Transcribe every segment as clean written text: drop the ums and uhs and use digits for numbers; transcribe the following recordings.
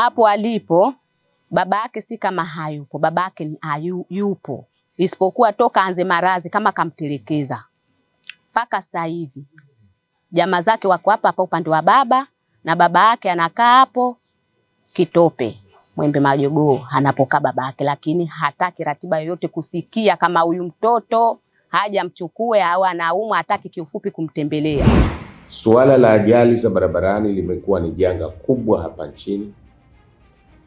hapo alipo babake si kama hayupo, babake yupo, isipokuwa toka anze marazi kama kamtelekeza. Paka sasa hivi jamaa zake wako hapa upande wa baba, na baba yake anakaa hapo Kitope Mwembe Majogoo anapokaa babake, lakini hataki ratiba yoyote kusikia kama huyu mtoto haja mchukue au anaumwa, hataki kiufupi kumtembelea. Suala la ajali za barabarani limekuwa ni janga kubwa hapa nchini,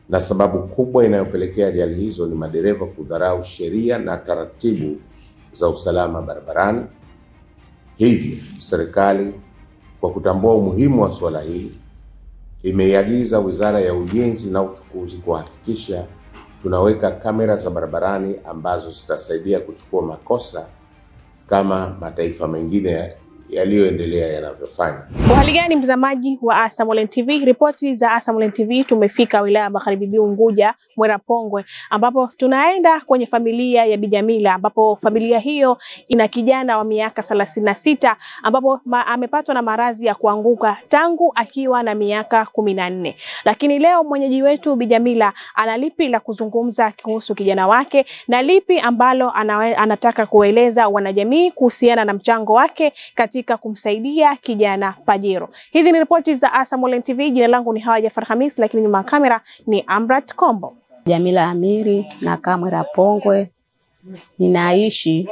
na sababu kubwa inayopelekea ajali hizo ni madereva kudharau sheria na taratibu za usalama barabarani. Hivyo serikali kwa kutambua umuhimu wa suala hili imeiagiza Wizara ya Ujenzi na Uchukuzi kuhakikisha tunaweka kamera za barabarani ambazo zitasaidia kuchukua makosa kama mataifa mengine yaliyoendelea yanavyofanya. Hali gani mtazamaji wa Asam Online TV? Ripoti za Asam Online TV, tumefika wilaya Magharibi Unguja, Mwerapongwe, ambapo tunaenda kwenye familia ya Bi Jamila, ambapo familia hiyo ina kijana wa miaka 36 ambapo amepatwa na maradhi ya kuanguka tangu akiwa na miaka 14. Lakini leo mwenyeji wetu Bi Jamila ana lipi la kuzungumza kuhusu kijana wake na lipi ambalo anataka kueleza wanajamii kuhusiana na mchango wake katika kumsaidia kijana Pajero. Hizi ni ripoti za Asam Online TV. Jina langu ni Hawa Jafar Hamis, lakini nyuma ya kamera ni Amrat Kombo. Jamila Amiri, nakaa Mwerapongwe. Ninaishi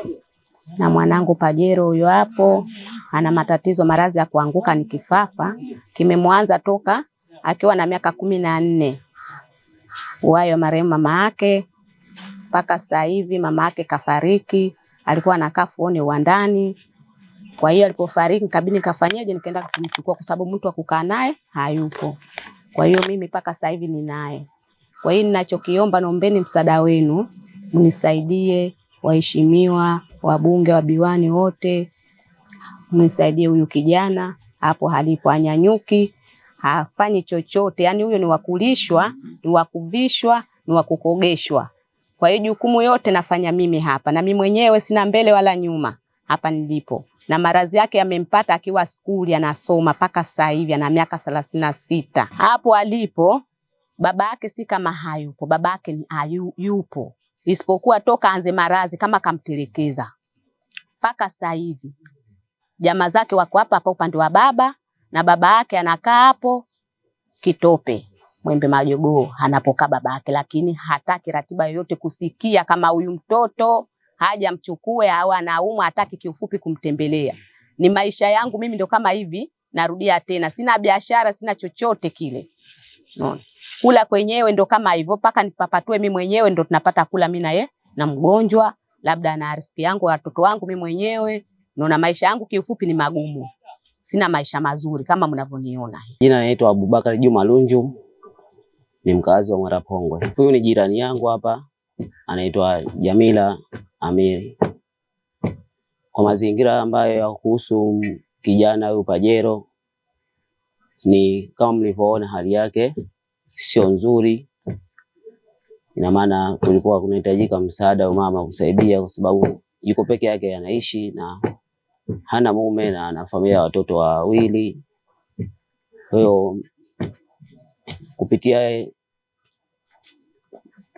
na mwanangu Pajero, huyo hapo ana matatizo maradhi ya kuanguka, ni kifafa. Kimemwanza toka akiwa na miaka 14. Uwayo marehemu mama yake, mpaka sasa hivi mama yake kafariki, alikuwa anakaa Fuoni Uwandani. Kwa hiyo alipofariki kabini nikafanyaje, nikaenda kumchukua kwa sababu mtu wa kukaa naye hayupo. Kwa hiyo mimi mpaka sasa hivi ni naye. Kwa hiyo ninachokiomba, naombeni msaada wenu, mnisaidie waheshimiwa, wabunge, wabiwani wote, mnisaidie huyu kijana hapo halipo, anyanyuki, hafanyi chochote. Yani huyo ni wakulishwa, ni wakuvishwa, ni wakukogeshwa. Kwa hiyo jukumu yote nafanya mimi hapa, na mimi mwenyewe sina mbele wala nyuma hapa nilipo. Na maradhi yake yamempata akiwa skuli anasoma, paka sasa hivi ana miaka 36. Hapo alipo babake si kama hayupo, babake yupo, isipokuwa toka anze maradhi kama kamtelekeza. Paka sasa hivi jamaa zake wako hapa upande wa baba, na baba yake anakaa hapo Kitope Mwembe Majogoo anapokaa babake, lakini hataki ratiba yoyote kusikia kama huyu mtoto haja mchukue au anaumwa, hataki kiufupi kumtembelea. Ni maisha yangu mimi ndo kama hivi, narudia tena, sina biashara, sina chochote kile. Unaona? Kula kwenyewe ndo kama hivyo, paka nipapatue mimi mwenyewe ndo tunapata kula mimi na yeye, na mgonjwa labda na riziki yangu, watoto wangu mimi mwenyewe. Unaona, maisha yangu kiufupi ni magumu. Sina maisha mazuri kama mnavyoniona. Jina naitwa Abubakar Juma Lunju, ni mkazi wa Mwerapongwe. Huyu ni jirani yangu hapa, anaitwa Jamila Amiri. Kwa mazingira ambayo ya kuhusu kijana huyu Pajero, ni kama mlivyoona hali yake sio nzuri. Ina maana kulikuwa kunahitajika msaada wa mama kusaidia, kwa sababu yuko peke yake, anaishi na hana mume na ana familia ya watoto wawili. Kwa hiyo kupitia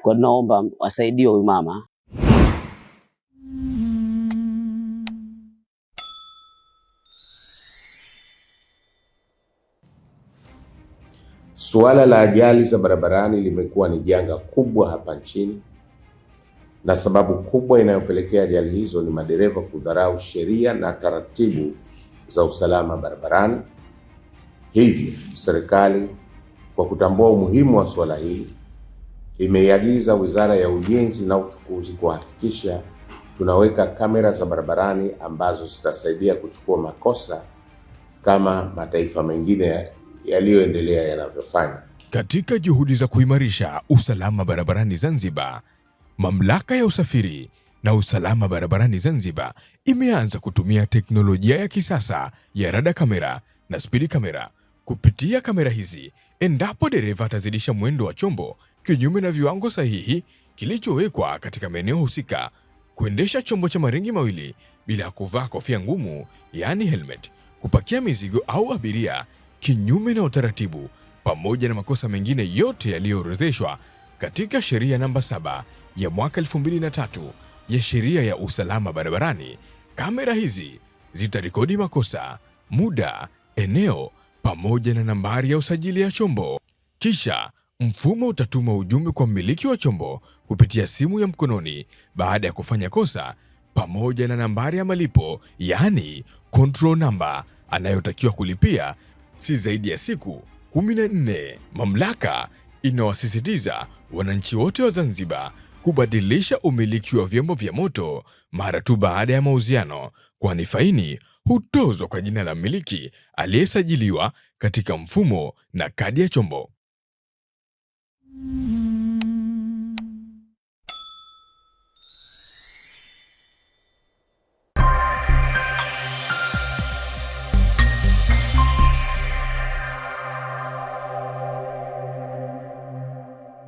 kwa naomba wasaidie huyu mama. Suala la ajali za barabarani limekuwa ni janga kubwa hapa nchini, na sababu kubwa inayopelekea ajali hizo ni madereva kudharau sheria na taratibu za usalama barabarani. Hivyo serikali kwa kutambua umuhimu wa suala hili imeiagiza Wizara ya Ujenzi na Uchukuzi kuhakikisha tunaweka kamera za barabarani ambazo zitasaidia kuchukua makosa kama mataifa mengine yaliyoendelea yanavyofanya. Katika juhudi za kuimarisha usalama barabarani Zanzibar, Mamlaka ya Usafiri na Usalama Barabarani Zanzibar imeanza kutumia teknolojia ya kisasa ya rada kamera na speed kamera. Kupitia kamera hizi, endapo dereva atazidisha mwendo wa chombo kinyume na viwango sahihi kilichowekwa katika maeneo husika, kuendesha chombo cha maringi mawili bila kuvaa kofia ngumu, yani helmet, kupakia mizigo au abiria kinyume na utaratibu, pamoja na makosa mengine yote yaliyoorodheshwa katika sheria namba 7 ya mwaka 2003 ya sheria ya usalama barabarani. Kamera hizi zitarekodi makosa, muda, eneo pamoja na nambari ya usajili ya chombo. Kisha mfumo utatuma ujumbe kwa mmiliki wa chombo kupitia simu ya mkononi baada ya kufanya kosa, pamoja na nambari ya malipo, yaani control number anayotakiwa kulipia si zaidi ya siku 14. Mamlaka inawasisitiza wananchi wote wa Zanzibar kubadilisha umiliki wa vyombo vya moto mara tu baada ya mauziano, kwani faini hutozwa kwa jina la mmiliki aliyesajiliwa katika mfumo na kadi ya chombo.